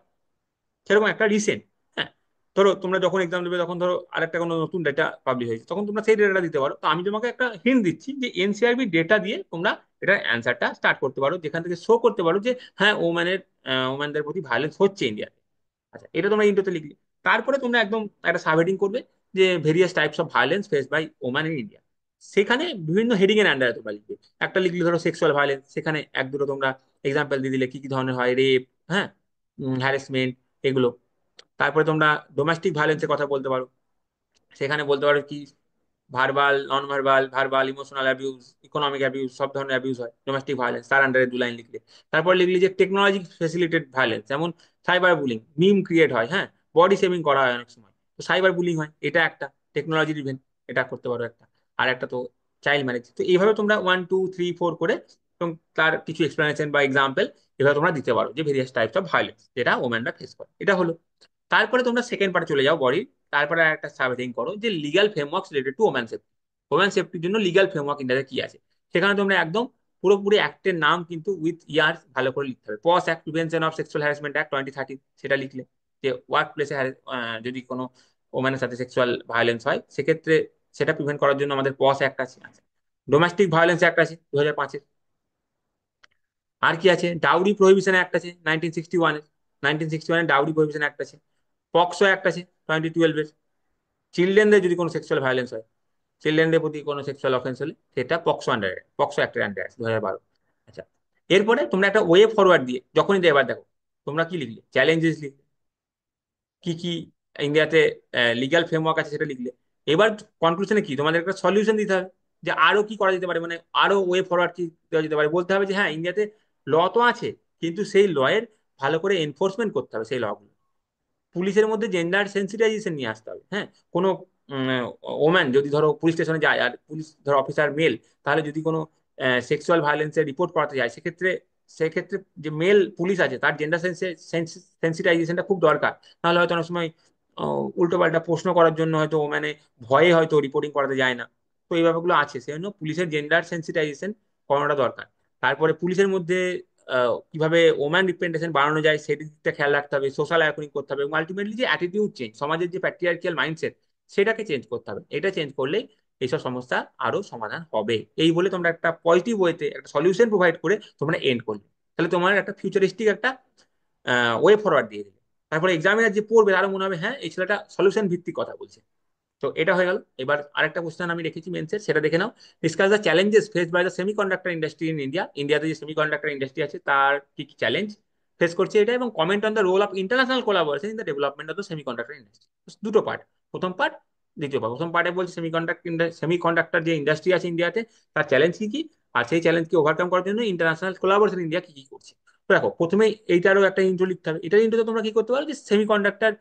সেরকম একটা রিসেন্ট। হ্যাঁ, ধরো তোমরা যখন এক্সাম দেবে তখন ধরো আরেকটা কোনো নতুন ডেটা পাবলিশ হয়েছে, তখন তোমরা সেই ডেটাটা দিতে পারো। তো আমি তোমাকে একটা হিন্ট দিচ্ছি যে এনসিআরবি ডেটা দিয়ে তোমরা এটার অ্যান্সারটা স্টার্ট করতে পারো, যেখান থেকে শো করতে পারো যে হ্যাঁ, ওম্যানদের প্রতি ভায়োলেন্স হচ্ছে ইন্ডিয়াতে। আচ্ছা, এটা তোমরা ইন্টোতে লিখলে, তারপরে তোমরা একদম একটা সাব হেডিং করবে যে various types of violence face by woman in India. সেখানে বিভিন্ন হেডিং এর আন্ডারে তোমরা লিখবে। একটা লিখলে ধরো সেক্সুয়াল ভায়োলেন্স, সেখানে এক দুটো তোমরা এক্সাম্পল দিয়ে দিলে কি কি ধরনের হয়, রেপ, হ্যাঁ, হ্যারাসমেন্ট, এগুলো। তারপরে তোমরা ডোমেস্টিক ভায়োলেন্সের কথা বলতে পারো, সেখানে বলতে পারো কি verbal, non verbal, verbal, emotional abuse, economic abuse, সব ধরনের অ্যাবিউজ হয় ডোমেস্টিক ভায়োলেন্স, তার আন্ডারে দু লাইন লিখলে। তারপর লিখলি যে টেকনোলজি ফেসিলিটেড ভায়োলেন্স, যেমন সাইবার বুলিং, মিম ক্রিয়েট হয়, হ্যাঁ, বডি শেমিং করা হয় অনেক সময়, তো সাইবার বুলিং হয়, এটা একটা টেকনোলজি ইভেন্ট, এটা করতে পারো একটা। আর একটা তো চাইল্ড ম্যারেজ। তো এইভাবে তোমরা 1 2 3 4 করে এবং তার কিছু এক্সপ্লেনেশন বা এক্সাম্পল এভাবে তোমরা দিতে পারো যে ভেরিয়াস টাইপস অফ ভায়োলেন্স যেটা ওমেনরা ফেস করে। এটা হলো। তারপরে তোমরা সেকেন্ড পার্টে চলে যাও বডির, তারপরে একটা সাবহেডিং করো যে legal frameworks related to woman safety. Woman সেফটির জন্য লিগাল ফ্রেমওয়ার্ক ইন্ডিয়াতে কি আছে, সেখানে তোমরা একদম পুরোপুরি অ্যাক্টের নাম কিন্তু উইথ ইয়ার্স ভালো করে লিখতে হবে। POSH act, prevention of sexual harassment act 2013, সেটা লিখলে যে ওয়ার্ক প্লেসে যদি কোনো ওম্যানের সাথে সেক্সুয়াল ভায়োলেন্স হয় সেক্ষেত্রে সেটা প্রিভেন্ট করার জন্য আমাদের পস অ্যাক্ট আছে। ডোমেস্টিক ভায়োলেন্স অ্যাক্ট আছে 2005-এর। আর কি আছে, ডাউরি প্রহিবিশন অ্যাক্ট আছে 1961-এর, 1961-এর ডাউরি প্রহিবিশন অ্যাক্ট আছে। পক্সো অ্যাক্ট আছে 2012-এর, চিলড্রেনদের যদি কোনো সেক্সুয়াল ভায়োলেন্স হয়, চিলড্রেনদের প্রতি কোনো সেক্সুয়াল অফেন্স হলে সেটা পক্সো আন্ডারে, পক্সো অ্যাক্টের আন্ডারে আছে 2012। আচ্ছা, এরপরে তোমরা একটা ওয়ে ফরওয়ার্ড দিয়ে যখনই দেবে, এবার দেখো তোমরা কি লিখলে, চ্যালেঞ্জেস লিখলে, কি কি ইন্ডিয়াতে লিগ্যাল ফ্রেমওয়ার্ক আছে সেটা লিখলে। এবার কনক্লুশনে কি, তোমাদের একটা সলিউশন দিতে হবে যে আরো কি করা যেতে পারে, মানে আরো ওয়ে ফরওয়ার্ড কি দেওয়া যেতে পারে। বলতে হবে যে হ্যাঁ, ইন্ডিয়াতে ল তো আছে, কিন্তু সেই ল এর ভালো করে এনফোর্সমেন্ট করতে হবে সেই লগুলো। পুলিশের মধ্যে জেন্ডার সেন্সিটাইজেশন নিয়ে আসতে হবে। হ্যাঁ, কোনো ওম্যান যদি ধরো পুলিশ স্টেশনে যায় আর পুলিশ ধরো অফিসার মেল, তাহলে যদি কোনো সেক্সুয়াল ভায়োলেন্সের রিপোর্ট করাতে যায়, সেক্ষেত্রে সেক্ষেত্রে যে মেল পুলিশ আছে তার জেন্ডার সেন্সিটাইজেশনটা খুব দরকার। নাহলে হয়তো অনেক সময় উল্টো পাল্টা প্রশ্ন করার জন্য হয়তো মানে ভয়ে হয়তো রিপোর্টিং করাতে যায় না। তো এই ব্যাপারগুলো আছে, সেই জন্য পুলিশের জেন্ডার সেন্সিটাইজেশন করানোটা দরকার। তারপরে পুলিশের মধ্যে কিভাবে ওম্যান রিপ্রেজেন্টেশন বাড়ানো যায় সেই দিকটা খেয়াল রাখতে হবে, সোশ্যাল অ্যাওয়ারনেস করতে হবে, এবং আলটিমেটলি যে অ্যাটিটিউড চেঞ্জ, সমাজের যে প্যাট্রিয়ার্কিয়াল মাইন্ডসেট সেটাকে চেঞ্জ করতে হবে। এটা চেঞ্জ করলেই এইসব সমস্যা আরো সমাধান হবে। এই বলে তোমরা একটা পজিটিভ ওয়েতে একটা সলিউশন প্রোভাইড করে তোমরা এন্ড করলে, তাহলে তোমার একটা ফিউচারিস্টিক একটা ওয়ে ফরওয়ার্ড দিয়ে দিলে। তারপরে এক্সামিনার যে পড়বে আরো মনে হবে হ্যাঁ, এই ছেলেটা সলিউশন ভিত্তিক কথা বলছে। তো এটা হয়ে গেল। এবার আরেকটা কোশ্চেন আমি রেখেছি মেন্সের, সেটা দেখে নাও। Discuss the challenges face by the semiconductor industry in India. ইন্ডিয়াতে যে সেমিকন্ডাক্টর ইন্ডাস্ট্রি আছে তার কি কি চ্যালেঞ্জ ফেস করছে এটা, এবং comment on the role of international collaboration in the development of the semiconductor industry. দুটো পার্ট, প্রথম পার্ট, দ্বিতীয় পার্ট। প্রথম পার্টে বলছে সেমিকন্ডাক্টর যে ইন্ডাস্ট্রি আছে ইন্ডিয়াতে তার চ্যালেঞ্জ কি কি, আর সেই চ্যালেঞ্জকে ওভারকাম করার জন্য ইন্টারন্যাশনাল কোলাবোরেশন ইন্ডিয়া কি কি করছে। তো দেখো প্রথমে এইটারও একটা ইন্ট্রো লিখতে হবে। এটার ইন্ট্রোতে তোমরা কি করতে পারো, যে সেমিকন্ডাক্টর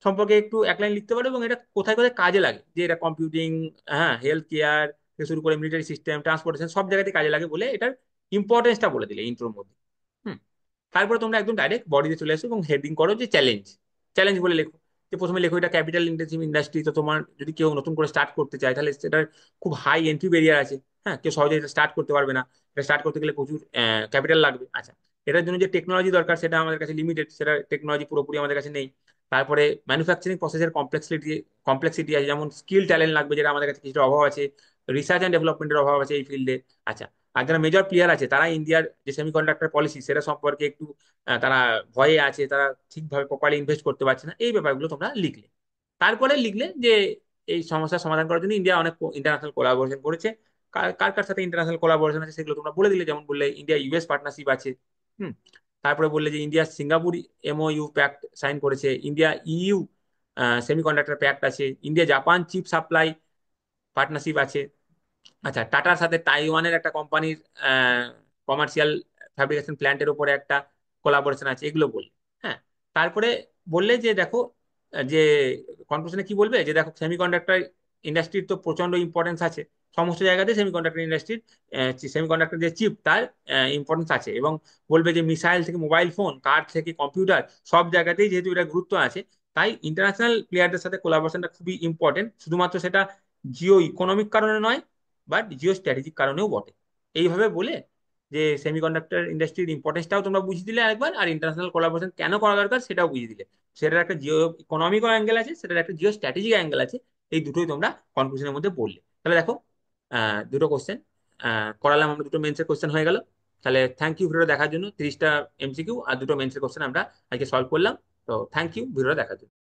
সম্পর্কে একটু এক লাইন লিখতে পারো, এবং এটা কোথায় কোথায় কাজে লাগে, যে এটা কম্পিউটিং, হ্যাঁ, হেলথ কেয়ার থেকে শুরু করে মিলিটারি সিস্টেম, ট্রান্সপোর্টেশন, সব জায়গাতে কাজে লাগে বলে এটার ইম্পর্টেন্সটা বলে দিলে ইন্ট্রোর মধ্যে। হুম। তারপরে তোমরা একদম ডাইরেক্ট বডিতে চলে আসো এবং হেডিং করো যে চ্যালেঞ্জ। চ্যালেঞ্জ বলে লেখো, যে প্রথমে লেখো এটা ক্যাপিটাল ইন্টেন্সিভ ইন্ডাস্ট্রি। তো তোমার যদি কেউ নতুন করে স্টার্ট করতে চায় তাহলে সেটার খুব হাই এন্ট্রি ব্যারিয়ার আছে। হ্যাঁ, কেউ সহজে এটা স্টার্ট করতে পারবে না। এটা স্টার্ট করতে গেলে প্রচুর ক্যাপিটাল লাগবে। আচ্ছা, এটার জন্য যে টেকনোলজি দরকার সেটা আমাদের কাছে লিমিটেড, সেটা টেকনোলজি পুরোপুরি আমাদের কাছে নেই। তারপরে ম্যানুফ্যাকচারিং প্রসেসের কমপ্লেক্সিটি কমপ্লেক্সিটি আছে, যেমন স্কিল ট্যালেন্ট লাগবে, যেটা আমাদের কাছে কিছুটা অভাব আছে। রিসার্চ অ্যান্ড ডেভেলপমেন্টের অভাব আছে এই ফিল্ডে। আচ্ছা, আর যারা মেজর প্লেয়ার আছে তারা ইন্ডিয়ার যে সেমিকন্ডাক্টর পলিসি সেটা সম্পর্কে একটু তারা ভয়ে আছে, তারা ঠিকভাবে প্রপারলি ইনভেস্ট করতে পারছে না, এই ব্যাপারগুলো তোমরা লিখলে। তারপরে লিখলে যে এই সমস্যার সমাধান করার জন্য ইন্ডিয়া অনেক ইন্টারন্যাশনাল কোলাবোরেশন করেছে। কার কার কার সাথে ইন্টারন্যাশনাল কোলাবোরেশন আছে সেগুলো তোমরা বলে দিলে, যেমন বললে ইন্ডিয়া ইউএস পার্টনারশিপ আছে। হুম। তারপরে বললে যে India Singapore MOU pact sign করেছে, ইন্ডিয়া ইইউ সেমিকন্ডাক্টর প্যাক্ট আছে, India Japan chip supply partnership আছে। আচ্ছা, টাটার সাথে তাইওয়ানের একটা কোম্পানির কমার্শিয়াল ফ্যাব্রিকেশন প্ল্যান্টের উপরে একটা কোলাবোরেশন আছে, এগুলো বললে। হ্যাঁ। তারপরে বললে যে দেখো, যে কনক্লুশনে কি বলবে, যে দেখো সেমিকন্ডাক্টর ইন্ডাস্ট্রির তো প্রচন্ড ইম্পর্টেন্স আছে। সমস্ত জায়গাতে সেমিকন্ডাক্টর ইন্ডাস্ট্রির, সেমিকন্ডাক্টর যে চিপ তার ইম্পর্টেন্স আছে। এবং বলবে যে মিসাইল থেকে মোবাইল ফোন, কার থেকে কম্পিউটার, সব জায়গাতেই যেহেতু এটা গুরুত্ব আছে, তাই ইন্টারন্যাশনাল প্লেয়ারদের সাথে কোলাবোরেশনটা খুবই ইম্পর্টেন্ট, শুধুমাত্র সেটা জিও ইকোনমিক কারণে নয়, বাট জিও স্ট্র্যাটেজিক কারণেও বটে। এইভাবে বলে যে সেমিকন্ডাক্টর ইন্ডাস্ট্রির ইম্পর্টেন্সটাও তোমরা বুঝিয়ে দিলে একবার, আর ইন্টারন্যাশনাল কোলাবোরেশন কেন করা দরকার সেটাও বুঝিয়ে দিলে। সেটার একটা জিও ইকোনমিক অ্যাঙ্গেল আছে, সেটার একটা জিও স্ট্র্যাটেজিক অ্যাঙ্গেল আছে। এই দুটোই তোমরা কনক্লুশনের মধ্যে বললে। তাহলে দেখো, দুটো কোশ্চেন করালাম আমরা, দুটো মেন্সের কোশ্চেন হয়ে গেল। তাহলে থ্যাংক ইউ ভিডিওটা দেখার জন্য। 30টা এমসিকিউ আর দুটো মেন্সের কোশ্চেন আমরা আজকে সলভ করলাম। তো থ্যাংক ইউ ভিডিওটা দেখার জন্য।